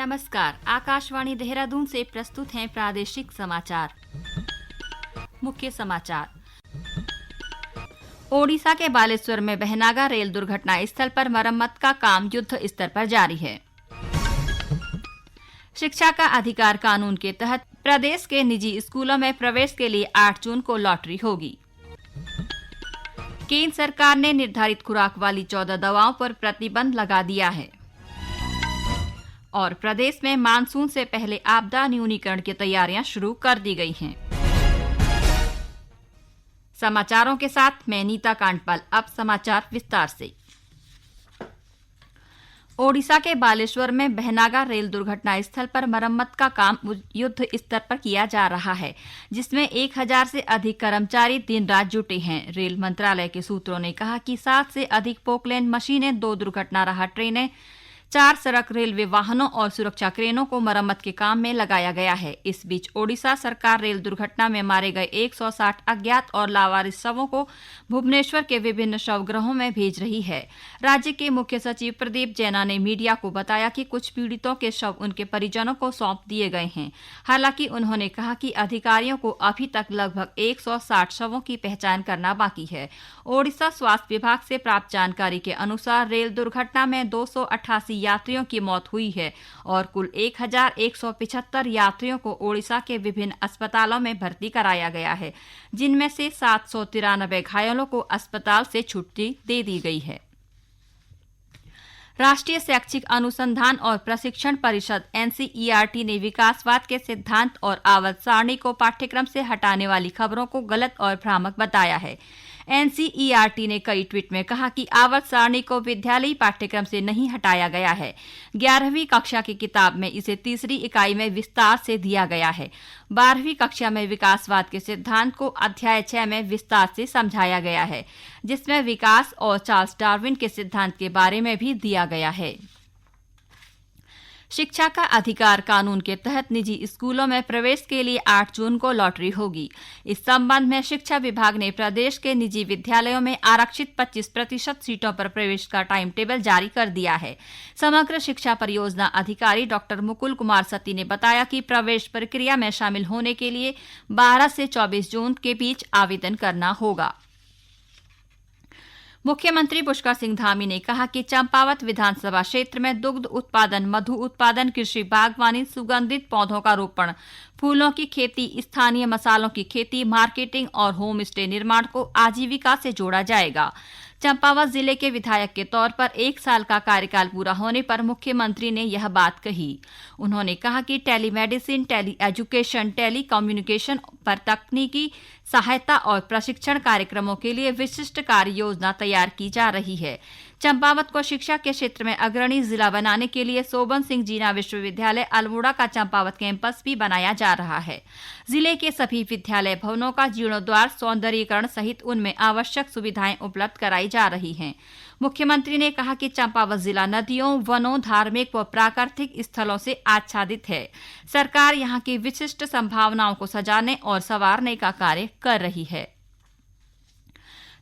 नमस्कार, आकाशवाणी देहरादून से प्रस्तुत हैं प्रादेशिक समाचार। मुख्य समाचार। ओडिशा के बालेश्वर में बहनागा रेल दुर्घटना स्थल पर मरम्मत का काम युद्ध स्तर पर जारी है। शिक्षा का अधिकार कानून के तहत प्रदेश के निजी स्कूलों में प्रवेश के लिए 8 जून को लॉटरी होगी। केंद्र सरकार ने निर्धारित खुराक वाली 14 दवाओं पर प्रतिबंध लगा दिया है। और प्रदेश में मानसून से पहले आपदा न्यूनीकरण की तैयारियां शुरू कर दी गई हैं। समाचारों के साथ मैं नीता कांडपाल। अब समाचार विस्तार से। ओडिशा के बालेश्वर में बहनागा रेल दुर्घटना स्थल पर मरम्मत का काम युद्ध स्तर पर किया जा रहा है, जिसमें 1000 से अधिक कर्मचारी दिन रात जुटे हैं। रेल मंत्रालय के सूत्रों ने कहा कि 7 से अधिक पोकलैंड मशीनें, 2 दुर्घटना राहत ट्रेनें, 4 सड़क रेलवे वाहनों और सुरक्षा क्रेनों को मरम्मत के काम में लगाया गया है। इस बीच ओडिशा सरकार रेल दुर्घटना में मारे गए 160 अज्ञात और लावारिस शवों को भुवनेश्वर के विभिन्न शवगृहों में भेज रही है। राज्य के मुख्य सचिव प्रदीप जैना ने मीडिया को बताया कि कुछ पीड़ितों के शव उनके परिजनों को सौंप दिए गए हैं। हालांकि उन्होंने कहा कि अधिकारियों को अभी तक लगभग 160 शवों की पहचान करना बाकी है। ओडिशा स्वास्थ्य विभाग से प्राप्त जानकारी के अनुसार रेल दुर्घटना में 288 यात्रियों की मौत हुई है और कुल 1175 यात्रियों को ओडिशा के विभिन्न अस्पतालों में भर्ती कराया गया है, जिनमें से 793 घायलों को अस्पताल से छुट्टी दे दी गई है। राष्ट्रीय शैक्षिक अनुसंधान और प्रशिक्षण परिषद NCERT ने विकासवाद के सिद्धांत और आवर्त सारणी को पाठ्यक्रम से हटाने वाली खबरों को गलत और भ्रामक बताया है। NCERT ने कई ट्वीट में कहा कि आवर्त सारणी को विद्यालयी पाठ्यक्रम से नहीं हटाया गया है। 11वीं कक्षा की किताब में इसे तीसरी इकाई में विस्तार से दिया गया है। 12वीं कक्षा में विकासवाद के सिद्धांत को अध्याय 6 में विस्तार से समझाया गया है, जिसमें विकास और चार्ल्स डार्विन के सिद्धांत के बारे में भी दिया गया है। शिक्षा का अधिकार कानून के तहत निजी स्कूलों में प्रवेश के लिए 8 जून को लॉटरी होगी। इस संबंध में शिक्षा विभाग ने प्रदेश के निजी विद्यालयों में आरक्षित 25% सीटों पर प्रवेश का टाइम टेबल जारी कर दिया है। समग्र शिक्षा परियोजना अधिकारी डॉक्टर मुकुल कुमार सती ने बताया कि प्रवेश प्रक्रिया में शामिल होने के लिए 12 से 24 जून के बीच आवेदन करना होगा। मुख्यमंत्री पुष्कर सिंह धामी ने कहा कि चंपावत विधानसभा क्षेत्र में दुग्ध उत्पादन, मधु उत्पादन, कृषि, बागवानी, सुगंधित पौधों का रोपण, फूलों की खेती, स्थानीय मसालों की खेती, मार्केटिंग और होम स्टे निर्माण को आजीविका से जोड़ा जाएगा। चंपावत जिले के विधायक के तौर पर 1 साल का कार्यकाल पूरा होने पर मुख्यमंत्री ने यह बात कही। उन्होंने कहा कि telemedicine, tele education, tele communication पर तकनीकी सहायता और प्रशिक्षण कार्यक्रमों के लिए विशिष्ट कार्य योजना तैयार की जा रही है। चंपावत को शिक्षा के क्षेत्र में अग्रणी जिला बनाने के लिए सोबन सिंह जीना विश्वविद्यालय अल्मोड़ा का चंपावत कैंपस भी बनाया जा रहा है। जिले के सभी विद्यालय भवनों का जीर्णोद्धार, सौंदर्यीकरण सहित उनमें आवश्यक सुविधाएं उपलब्ध कराई जा रही हैं। मुख्यमंत्री ने कहा कि चंपावत जिला नदियों, वनों, धार्मिक व प्राकृतिक स्थलों से आच्छादित है। सरकार यहां की विशिष्ट संभावनाओं को सजाने और संवारने का कार्य कर रही है।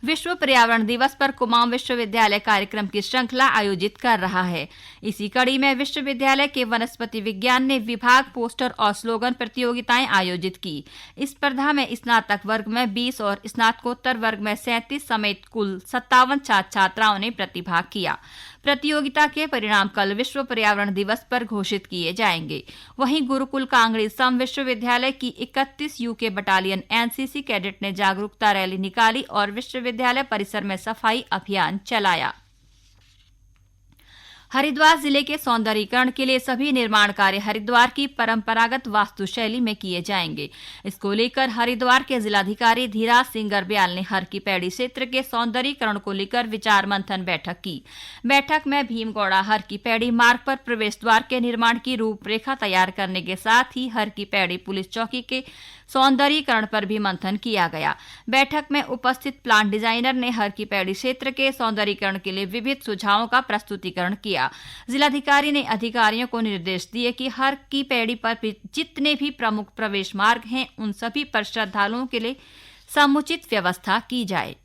विश्व पर्यावरण दिवस पर कुमाऊं विश्वविद्यालय कार्यक्रम की श्रृंखला आयोजित कर रहा है। इसी कड़ी में विश्वविद्यालय के वनस्पति विज्ञान ने विभाग पोस्टर और स्लोगन प्रतियोगिताएं आयोजित की। इस स्पर्धा में स्नातक वर्ग में 20 और स्नातकोत्तर वर्ग में 37 समेत कुल 57 छात्र छात्राओं ने प्रतिभाग किया। प्रतियोगिता के परिणाम कल विश्व पर्यावरण दिवस पर घोषित किए जाएंगे। वहीं गुरुकुल कांगड़ी सम विश्वविद्यालय की 31 यूके बटालियन NCC कैडेट ने जागरूकता रैली निकाली और विश्वविद्यालय परिसर में सफाई अभियान चलाया। हरिद्वार जिले के सौंदर्यीकरण के लिए सभी निर्माण कार्य हरिद्वार की परंपरागत वास्तुशैली में किए जाएंगे। इसको लेकर हरिद्वार के जिलाधिकारी धीराज सिंह गर्ब्याल ने हर की पैड़ी क्षेत्र के सौंदर्यीकरण को लेकर विचार मंथन बैठक की। बैठक में भीमगौड़ा हर की पैड़ी मार्ग पर प्रवेश द्वार के निर्माण की रूपरेखा तैयार करने के साथ ही हर की पैड़ी पुलिस चौकी के सौंदर्यीकरण पर भी मंथन किया गया। बैठक में उपस्थित प्लान डिजाइनर ने हर की पैड़ी क्षेत्र के सौंदर्यीकरण के लिए विविध सुझावों का प्रस्तुतिकरण किया। जिलाधिकारी ने अधिकारियों को निर्देश दिए कि हर की पैड़ी पर जितने भी प्रमुख प्रवेश मार्ग हैं, उन सभी पर श्रद्धालुओं के लिए समुचित व्यवस्था की जाए।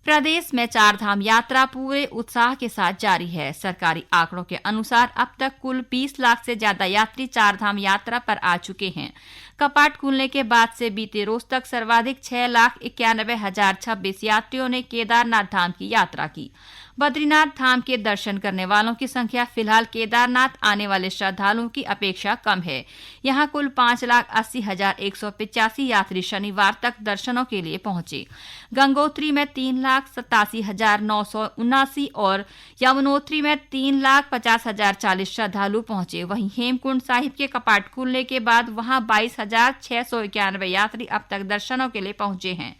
प्रदेश में चारधाम यात्रा पूरे उत्साह के साथ जारी है। सरकारी आंकड़ों के अनुसार अब तक कुल 20 लाख से ज्यादा यात्री चारधाम यात्रा पर आ चुके हैं। कपाट खुलने के बाद से बीते रोज तक सर्वाधिक 6,91,026 यात्रियों ने केदारनाथ धाम की यात्रा की। बद्रीनाथ धाम के दर्शन करने वालों की संख्या फिलहाल केदारनाथ आने वाले श्रद्धालुओं की अपेक्षा कम है। यहां कुल 5,80,185 यात्री शनिवार तक दर्शनों के लिए पहुंचे। गंगोत्री में 3,87,979 और यमुनोत्री में 3,50,040 श्रद्धालु पहुंचे। वहीं हेमकुंड साहिब के कपाट खुलने के बाद वहां 22,691 यात्री अब तक दर्शनों के लिए पहुंचे हैं।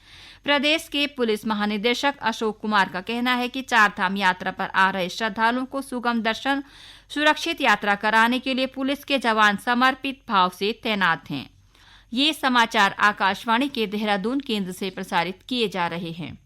प्रदेश के पुलिस महानिदेशक अशोक कुमार का कहना है कि चारधाम यात्रा पर आ रहे श्रद्धालुओं को सुगम दर्शन, सुरक्षित यात्रा कराने के लिए पुलिस के जवान समर्पित भाव से तैनात हैं। ये समाचार आकाशवाणी के देहरादून केंद्र से प्रसारित किए जा रहे हैं।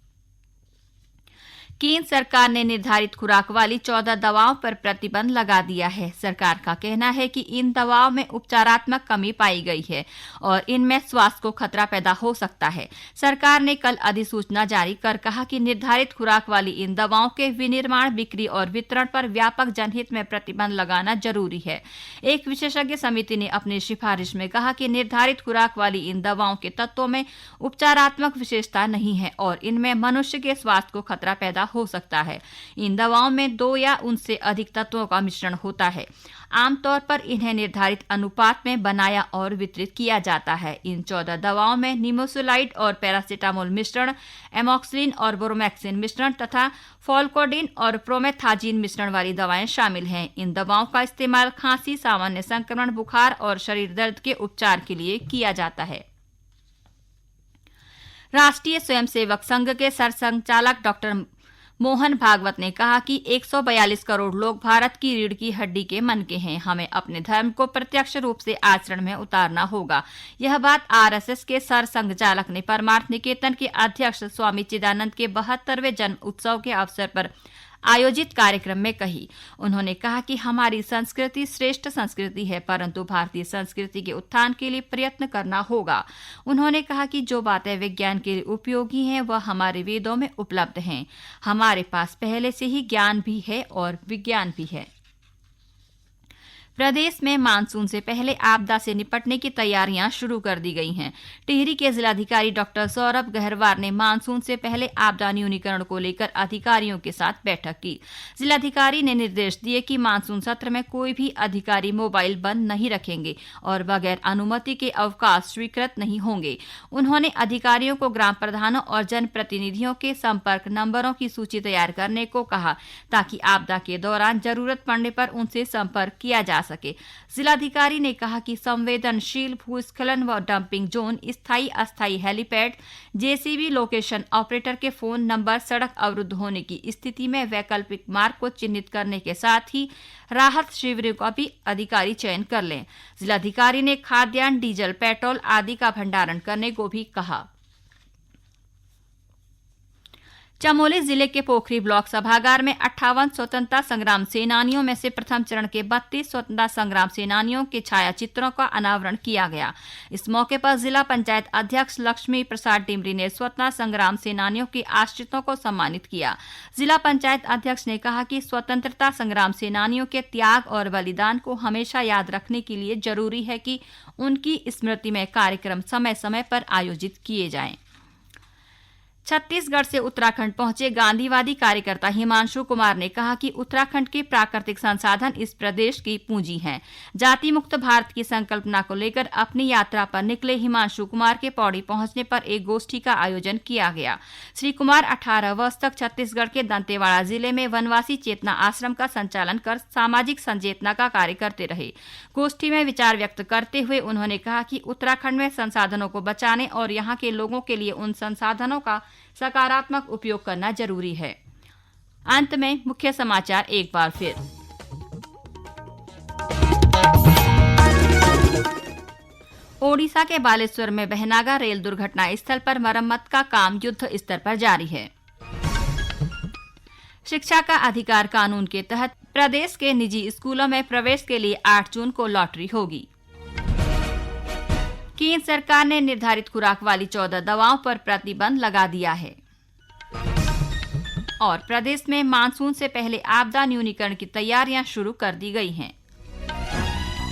केंद्र सरकार ने निर्धारित खुराक वाली 14 दवाओं पर प्रतिबंध लगा दिया है। सरकार का कहना है कि इन दवाओं में उपचारात्मक कमी पाई गई है और इनमें स्वास्थ्य को खतरा पैदा हो सकता है। सरकार ने कल अधिसूचना जारी कर कहा कि निर्धारित खुराक वाली इन दवाओं के विनिर्माण, बिक्री और वितरण पर व्यापक जनहित में प्रतिबंध लगाना जरूरी है। एक विशेषज्ञ समिति ने अपनी सिफारिश में कहा कि निर्धारित खुराक वाली इन दवाओं के तत्वों में उपचारात्मक विशेषता नहीं है और इनमें मनुष्य के स्वास्थ्य को खतरा पैदा हो सकता है। इन दवाओं में 2 या उनसे अधिक तत्वों का मिश्रण होता है। आमतौर पर इन्हें निर्धारित अनुपात में बनाया और वितरित किया जाता है। इन 14 दवाओं में निमोसुलाइड और पैरासीटामोल मिश्रण, एमॉक्सिलिन और बोरोमैक्सिन मिश्रण तथा फॉल्कोडिन और प्रोमेथाजिन मिश्रण वाली दवाएं शामिल हैं। इन दवाओं का इस्तेमाल खांसी, सामान्य संक्रमण, बुखार और शरीर दर्द के उपचार के लिए किया जाता है। राष्ट्रीय स्वयंसेवक संघ के सरसंघचालक डॉक्टर मोहन भागवत ने कहा कि 142 करोड़ लोग भारत की रीढ़ की हड्डी के मन के हैं। हमें अपने धर्म को प्रत्यक्ष रूप से आचरण में उतारना होगा। यह बात आरएसएस के सरसंघचालक ने परमार्थ निकेतन के अध्यक्ष स्वामी चिदानंद के 72वें जन्म उत्सव के अवसर पर आयोजित कार्यक्रम में कही। उन्होंने कहा कि हमारी संस्कृति श्रेष्ठ संस्कृति है, परंतु भारतीय संस्कृति के उत्थान के लिए प्रयत्न करना होगा। उन्होंने कहा कि जो बातें विज्ञान के लिए उपयोगी हैं वह हमारे वेदों में उपलब्ध हैं। हमारे पास पहले से ही ज्ञान भी है और विज्ञान भी है। प्रदेश में मानसून से पहले आपदा से निपटने की तैयारियां शुरू कर दी गई हैं। टिहरी के जिलाधिकारी डॉक्टर सौरभ गहरवार ने मानसून से पहले आपदा न्यूनीकरण को लेकर अधिकारियों के साथ बैठक की। जिलाधिकारी ने निर्देश दिए कि मानसून सत्र में कोई भी अधिकारी मोबाइल बंद नहीं रखेंगे और बगैर अनुमति के अवकाश स्वीकृत नहीं होंगे। उन्होंने अधिकारियों को ग्राम प्रधानों और जनप्रतिनिधियों के संपर्क नंबरों की सूची तैयार करने को कहा ताकि आपदा के दौरान जरूरत पड़ने पर उनसे संपर्क किया जा सके। जिलाधिकारी ने कहा कि संवेदनशील भूस्खलन व डंपिंग जोन, स्थायी अस्थायी हेलीपैड, जेसीबी लोकेशन ऑपरेटर के फोन नंबर, सड़क अवरुद्ध होने की स्थिति में वैकल्पिक मार्ग को चिन्हित करने के साथ ही राहत शिविरों का भी अधिकारी चयन कर लें। जिलाधिकारी ने खाद्यान्न, डीजल, पेट्रोल आदि का भंडारण करने को भी कहा। चमोली जिले के पोखरी ब्लॉक सभागार में 58 स्वतंत्रता संग्राम सेनानियों में से प्रथम चरण के 32 स्वतंत्रता संग्राम सेनानियों के छाया चित्रों का अनावरण किया गया। इस मौके पर जिला पंचायत अध्यक्ष लक्ष्मी प्रसाद डिमरी ने स्वतंत्रता संग्राम सेनानियों के आश्रितों को सम्मानित किया। जिला पंचायत अध्यक्ष ने कहा कि स्वतंत्रता संग्राम सेनानियों के त्याग और बलिदान को हमेशा याद रखने के लिए जरूरी है कि उनकी स्मृति में कार्यक्रम समय समय पर आयोजित किए जाएं। छत्तीसगढ़ से उत्तराखंड पहुंचे गांधीवादी कार्यकर्ता हिमांशु कुमार ने कहा कि उत्तराखंड के प्राकृतिक संसाधन इस प्रदेश की पूंजी हैं। जाति मुक्त भारत की संकल्पना को लेकर अपनी यात्रा पर निकले हिमांशु कुमार के पौड़ी पहुंचने पर एक गोष्ठी का आयोजन किया गया। श्री कुमार 18 वर्ष तक छत्तीसगढ़ के दंतेवाड़ा जिले में वनवासी चेतना आश्रम का संचालन कर सामाजिक संचेतना का कार्य करते रहे। गोष्ठी में विचार व्यक्त करते हुए उन्होंने कहा कि उत्तराखंड में संसाधनों को बचाने और यहाँ के लोगों के लिए उन संसाधनों का सकारात्मक उपयोग करना जरूरी है। अंत में मुख्य समाचार एक बार फिर। ओडिशा के बालेश्वर में बहनागा रेल दुर्घटना स्थल पर मरम्मत का काम युद्ध स्तर पर जारी है। शिक्षा का अधिकार कानून के तहत प्रदेश के निजी स्कूलों में प्रवेश के लिए 8 जून को लॉटरी होगी। केंद्र सरकार ने निर्धारित खुराक वाली 14 दवाओं पर प्रतिबंध लगा दिया है। और प्रदेश में मानसून से पहले आपदा न्यूनीकरण की तैयारियां शुरू कर दी गई हैं।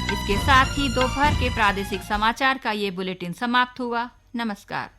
इसके साथ ही दोपहर के प्रादेशिक समाचार का ये बुलेटिन समाप्त हुआ। नमस्कार।